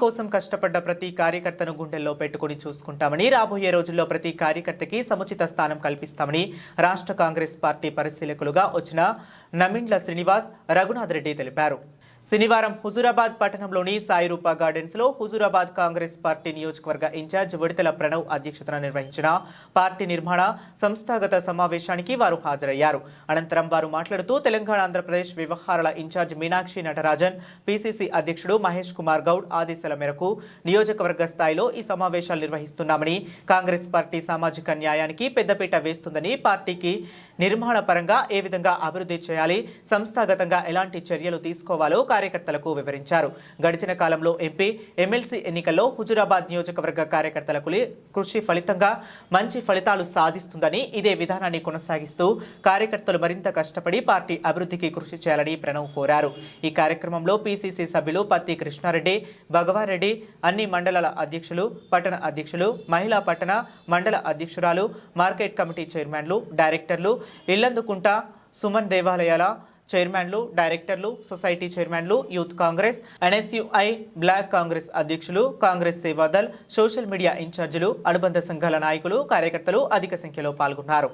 కోసం కష్టపడ్డ ప్రతి కార్యకర్తను గుండెల్లో పెట్టుకుని చూసుకుంటామని, రాబోయే రోజుల్లో ప్రతి కార్యకర్తకి సముచిత స్థానం కల్పిస్తామని రాష్ట్ర కాంగ్రెస్ పార్టీ పరిశీలకులుగా వచ్చిన నమిండ్ల శ్రీనివాస్ రఘునాథ్ రెడ్డి తెలిపారు. శనివారం హుజూరాబాద్ పట్టణంలోని సాయిరూప గార్డెన్స్ లో హుజూరాబాద్ కాంగ్రెస్ పార్టీ నియోజకవర్గ ఇన్ఛార్జ్ విడతల ప్రణవ్ అధ్యక్షతన నిర్వహించిన పార్టీ నిర్మాణ సంస్థాగత సమావేశానికి వారు హాజరయ్యారు. అనంతరం వారు మాట్లాడుతూ తెలంగాణ ఆంధ్రప్రదేశ్ వ్యవహారాల ఇన్ఛార్జ్ మీనాక్షి నటరాజన్, పిసిసి అధ్యక్షుడు మహేష్ కుమార్ గౌడ్ ఆదేశాల మేరకు నియోజకవర్గ స్థాయిలో ఈ సమావేశాలు నిర్వహిస్తున్నామని, కాంగ్రెస్ పార్టీ సామాజిక న్యాయానికి పెద్దపీట వేస్తుందని, పార్టీకి నిర్మాణ పరంగా ఏ విధంగా అభివృద్ధి చేయాలి, సంస్థాగతంగా ఎలాంటి చర్యలు తీసుకోవాలో కార్యకర్తలకు వివరించారు. గడిచిన కాలంలో ఎంపీ, ఎమ్మెల్సీ ఎన్నికల్లో హుజూరాబాద్ నియోజకవర్గ కార్యకర్తలకు కృషి ఫలితంగా మంచి ఫలితాలు సాధిస్తుందని, ఇదే విధానాన్ని కొనసాగిస్తూ కార్యకర్తలు మరింత కష్టపడి పార్టీ అభివృద్ధికి కృషి చేయాలని ప్రణవ్ కోరారు. ఈ కార్యక్రమంలో పిసిసి సభ్యులు పత్తి కృష్ణారెడ్డి, భగవారెడ్డి, అన్ని మండలాల అధ్యక్షులు, పట్టణ అధ్యక్షులు, మహిళా పట్టణ మండల అధ్యక్షురాలు, మార్కెట్ కమిటీ చైర్మన్లు, డైరెక్టర్లు, ఇల్లందుకుంట సుమన్ దేవాలయాల చైర్మన్లు, డైరెక్టర్లు, సొసైటీ చైర్మన్లు, youth Congress, NSUI block Congress అధ్యక్షులు, కాంగ్రెస్ సేవాదల్, సోషల్ మీడియా ఇన్ఛార్జీలు, అనుబంధ సంఘాల నాయకులు, కార్యకర్తలు అధిక సంఖ్యలో పాల్గొన్నారు.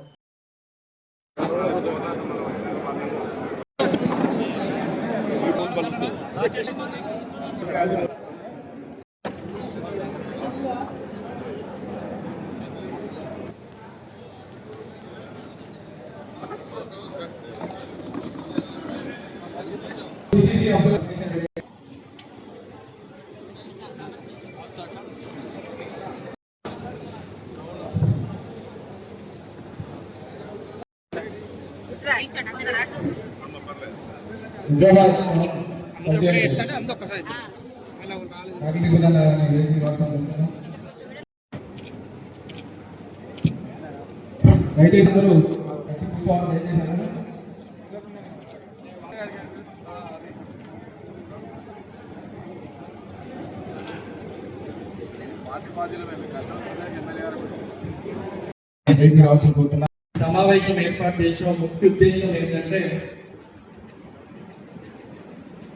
సమావేశం ఏర్పాటు చేసిన ముఖ్య ఉద్దేశం ఏంటంటే,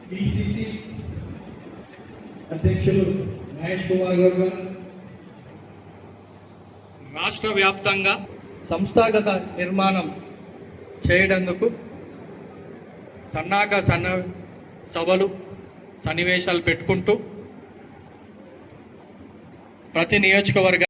పిసిసి అధ్యక్షులు మహేష్ కుమార్ గౌడ్ గారు రాష్ట్ర వ్యాప్తంగా సంస్థాగత నిర్మాణం చేయడందుకు సన్నాహక సభలు, సన్నివేశాలు పెట్టుకుంటూ ప్రతి నియోజకవర్గ